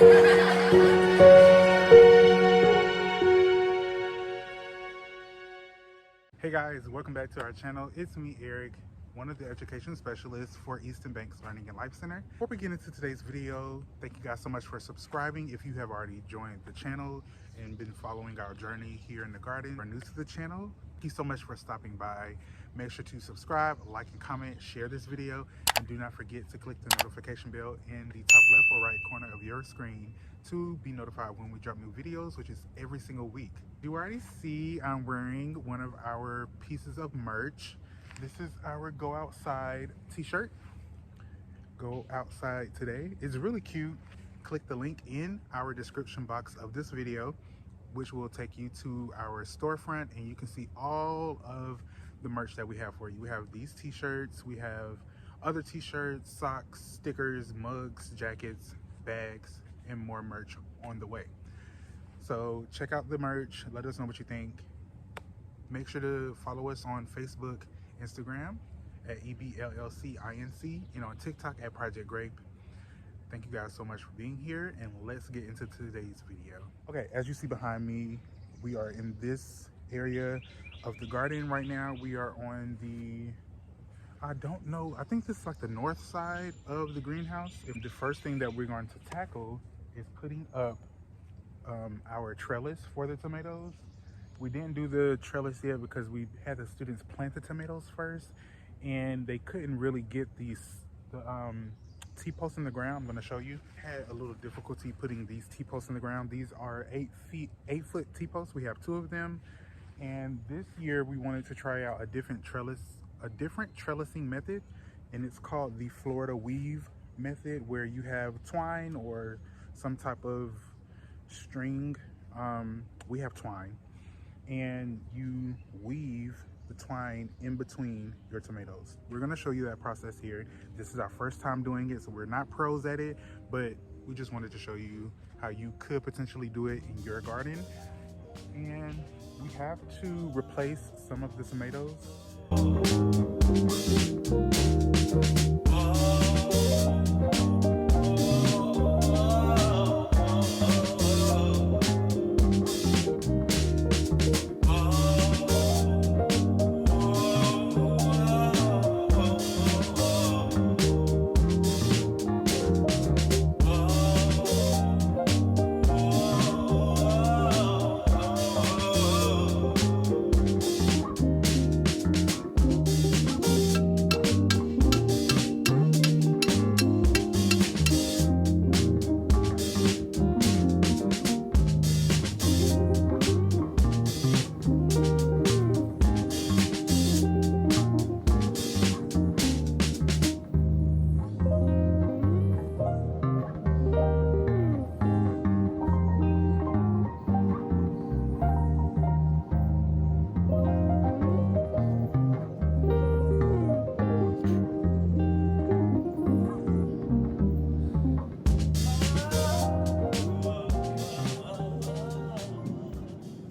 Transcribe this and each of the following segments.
Hey guys, welcome back to our channel. It's me, Eric, one of the education specialists for Easton Bank's Learning and Life Center. Before we get into today's video, thank you guys so much for subscribing. If you have already joined the channel and been following our journey here in the garden, or are new to the channel, thank you so much for stopping by. Make sure to subscribe, like and comment, share this video, and do not forget to click the notification bell in the top left or right corner of your screen to be notified when we drop new videos, which is every single week. You already see I'm wearing one of our pieces of merch. This is our Go Outside t-shirt. Go Outside today. It's really cute. Click the link in our description box of this video, which will take you to our storefront, and you can see all of the merch that we have for you. We have these t-shirts, we have other t-shirts, socks, stickers, mugs, jackets, bags, and more merch on the way. So check out the merch, let us know what you think. Make sure to follow us on Facebook, Instagram at EBLLCINC, and on TikTok at Project Grape. Thank you guys so much for being here, and let's get into today's video. Okay, as you see behind me, we are in this area of the garden right now. We are on the, I don't know, I think this is like the north side of the greenhouse. And the first thing that we're going to tackle is putting up our trellis for the tomatoes. We didn't do the trellis yet because we had the students plant the tomatoes first, and they couldn't really get the T-posts in the ground. I'm going to show you. Had a little difficulty putting these T-posts in the ground. These are 8-foot T-posts. We have 2 of them, and this year we wanted to try out a different trellising method, and it's called the Florida weave method, where you have twine or some type of string. We have twine, and you weave the twine in between your tomatoes. We're going to show you that process here. This is our first time doing it, so we're not pros at it, but we just wanted to show you how you could potentially do it in your garden. And we have to replace some of the tomatoes.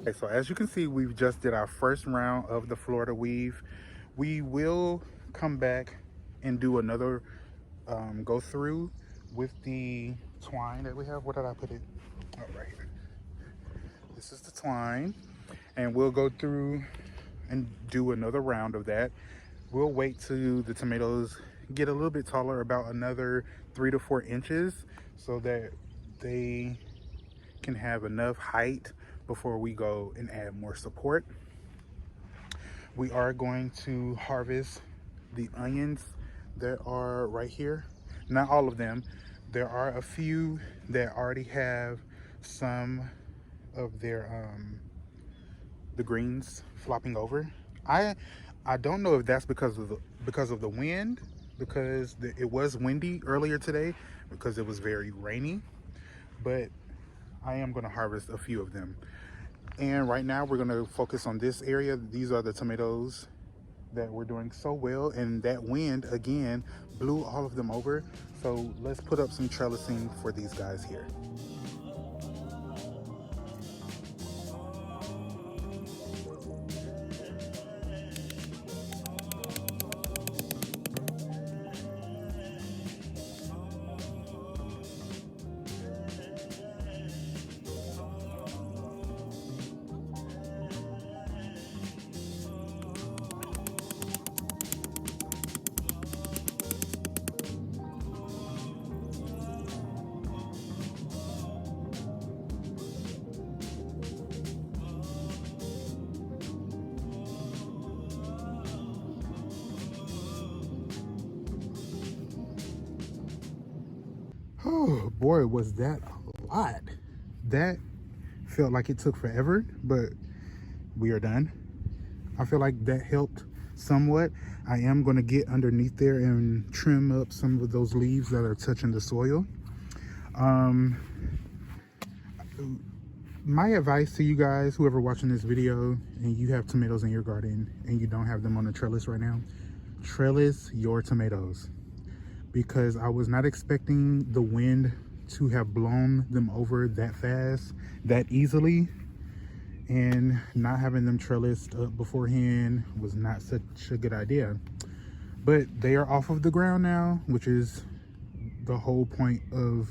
Okay, so as you can see, we've just did our first round of the Florida weave. We will come back and do another go through with the twine that we have. Where did I put it? Oh, right here. This is the twine, and we'll go through and do another round of that. We'll wait till the tomatoes get a little bit taller, about another 3 to 4 inches, so that they can have enough height before we go and add more support. We are going to harvest the onions that are right here. Not all of them. There are a few that already have some of their the greens flopping over. I don't know if that's because of the wind, because it was windy earlier today, because it was very rainy, but I am going to harvest a few of them. And right now we're going to focus on this area. These are the tomatoes that were doing so well, and that wind again blew all of them over. So let's put up some trellising for these guys here. boy, was that a lot. That felt like it took forever, but we are done. I feel like that helped somewhat. I am going to get underneath there and trim up some of those leaves that are touching the soil. My advice to you guys, whoever watching this video and you have tomatoes in your garden and you don't have them on a trellis right now, trellis your tomatoes, because I was not expecting the wind to have blown them over that fast, that easily, and not having them trellised up beforehand was not such a good idea. But they are off of the ground now, which is the whole point of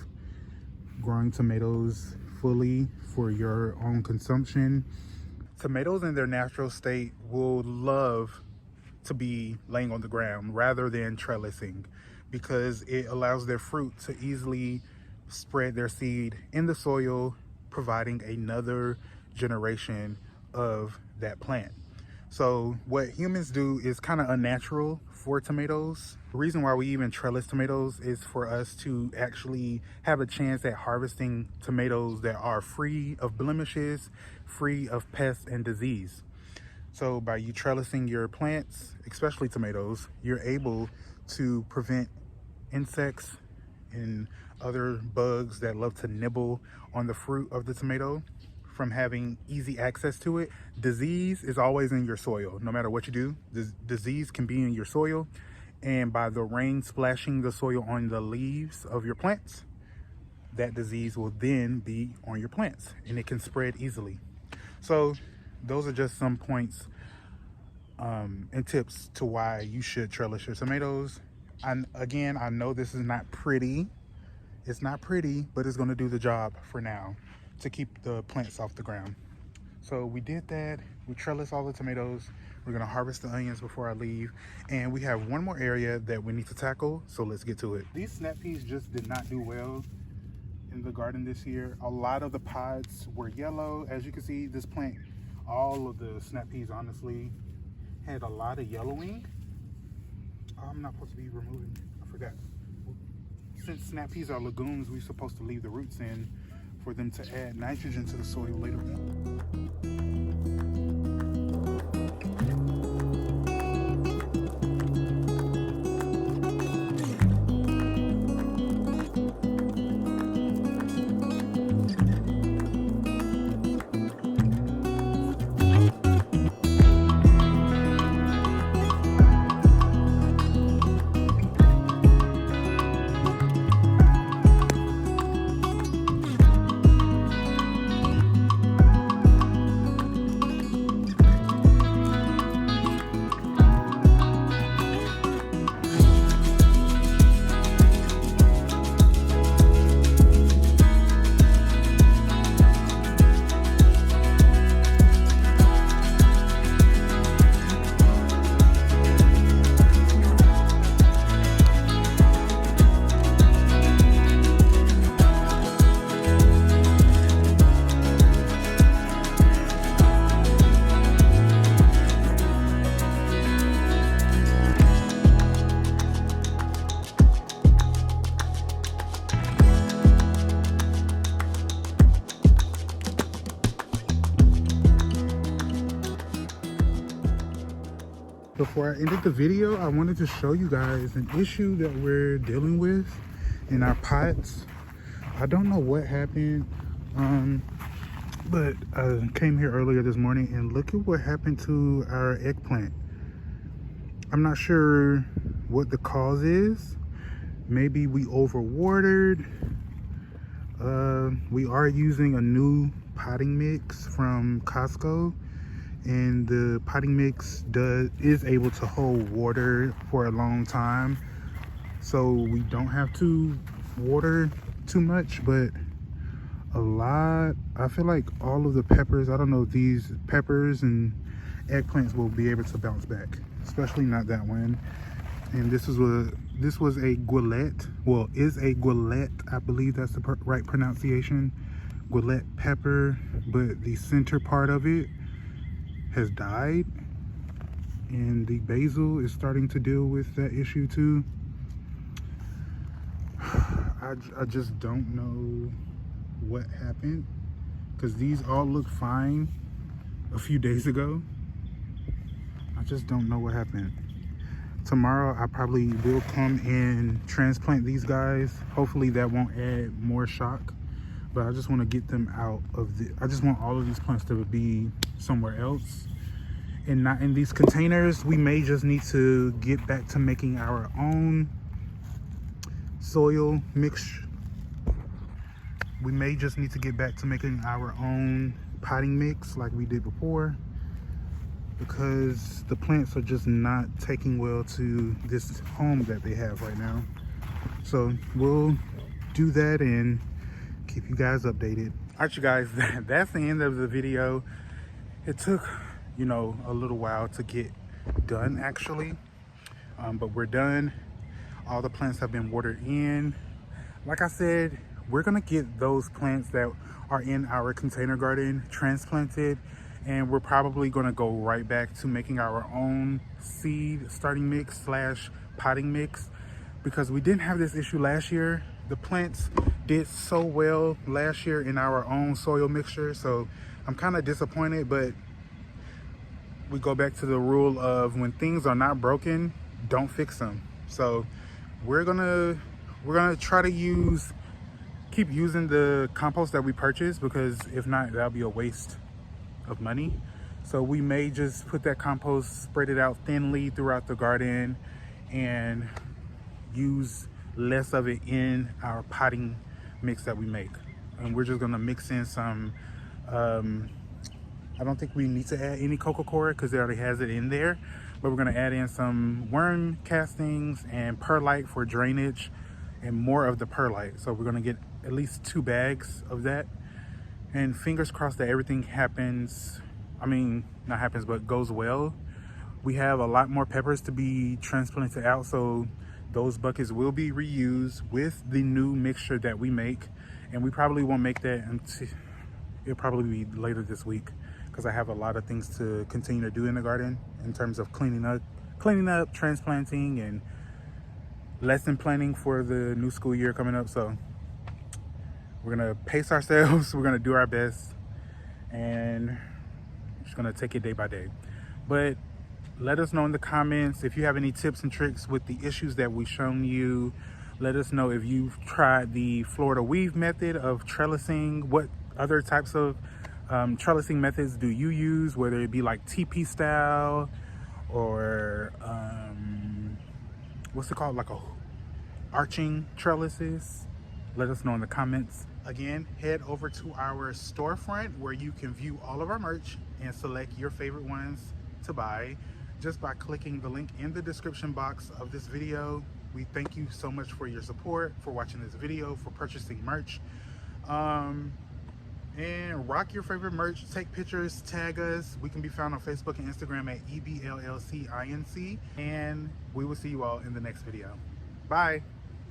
growing tomatoes fully for your own consumption. Tomatoes in their natural state will love to be laying on the ground rather than trellising, because it allows their fruit to easily spread their seed in the soil, providing another generation of that plant. So what humans do is kind of unnatural for tomatoes. The reason why we even trellis tomatoes is for us to actually have a chance at harvesting tomatoes that are free of blemishes, free of pests and disease. So by you trellising your plants, especially tomatoes, you're able to prevent insects and other bugs that love to nibble on the fruit of the tomato from having easy access to it. Disease is always in your soil. No matter what you do, disease can be in your soil. And by the rain splashing the soil on the leaves of your plants, that disease will then be on your plants and it can spread easily. So those are just some points and tips to why you should trellis your tomatoes. And again, I know this is not pretty. It's not pretty, but it's going to do the job for now to keep the plants off the ground. So we did that. We trellis all the tomatoes. We're going to harvest the onions before I leave. And we have one more area that we need to tackle. So let's get to it. These snap peas just did not do well in the garden this year. A lot of the pods were yellow. As you can see, this plant, all of the snap peas honestly had a lot of yellowing. I'm not supposed to be removing, I forgot. Since snap peas are legumes, we're supposed to leave the roots in for them to add nitrogen to the soil later on. Before I ended the video, I wanted to show you guys an issue that we're dealing with in our pots. I don't know what happened, but I came here earlier this morning and look at what happened to our eggplant. I'm not sure what the cause is. Maybe we overwatered. We are using a new potting mix from Costco, and the potting mix is able to hold water for a long time, so we don't have to water too much. But I feel like all of the peppers, I don't know if these peppers and eggplants will be able to bounce back, especially not that one. And this was a guillet, well, is a guillet, I believe that's the right pronunciation, guillet pepper, but the center part of it has died, and the basil is starting to deal with that issue too. I just don't know what happened, because these all look fine a few days ago. I just don't know what happened. Tomorrow I probably will come and transplant these guys. Hopefully that won't add more shock, but I just want to get them out of the, I just want all of these plants to be somewhere else and not in these containers. We may just need to get back to making our own soil mix. We may just need to get back to making our own potting mix like we did before, because the plants are just not taking well to this home that they have right now. So we'll do that and keep you guys updated. All right, you guys, that's the end of the video. It took, you know, a little while to get done actually, but we're done. All the plants have been watered in. Like I said, we're gonna get those plants that are in our container garden transplanted, and we're probably gonna go right back to making our own seed starting mix slash potting mix, because we didn't have this issue last year. The plants did so well last year in our own soil mixture, so I'm kind of disappointed, but we go back to the rule of when things are not broken, don't fix them. So we're gonna try to keep using the compost that we purchased, because if not, that'll be a waste of money. So we may just put that compost, spread it out thinly throughout the garden, and use less of it in our potting mix that we make. And we're just gonna mix in some, I don't think we need to add any coco coir because it already has it in there, but we're gonna add in some worm castings and perlite for drainage, and more of the perlite. So we're gonna get at least 2 bags of that, and fingers crossed that everything happens. I mean, not happens, but goes well. We have a lot more peppers to be transplanted out, so those buckets will be reused with the new mixture that we make. And we probably won't make that until, it'll probably be later this week, because I have a lot of things to continue to do in the garden in terms of cleaning up, transplanting, and lesson planning for the new school year coming up. So we're gonna pace ourselves, we're gonna do our best, and just gonna take it day by day. But let us know in the comments if you have any tips and tricks with the issues that we've shown you. Let us know if you've tried the Florida weave method of trellising. What other types of trellising methods do you use, whether it be like TP style or what's it called, like a arching trellises? Let us know in the comments. Again, head over to our storefront where you can view all of our merch and select your favorite ones to buy just by clicking the link in the description box of this video. We thank you so much for your support, for watching this video, for purchasing merch. And rock your favorite merch, take pictures, tag us. We can be found on Facebook and Instagram at EBLLCINC, and we will see you all in the next video. Bye.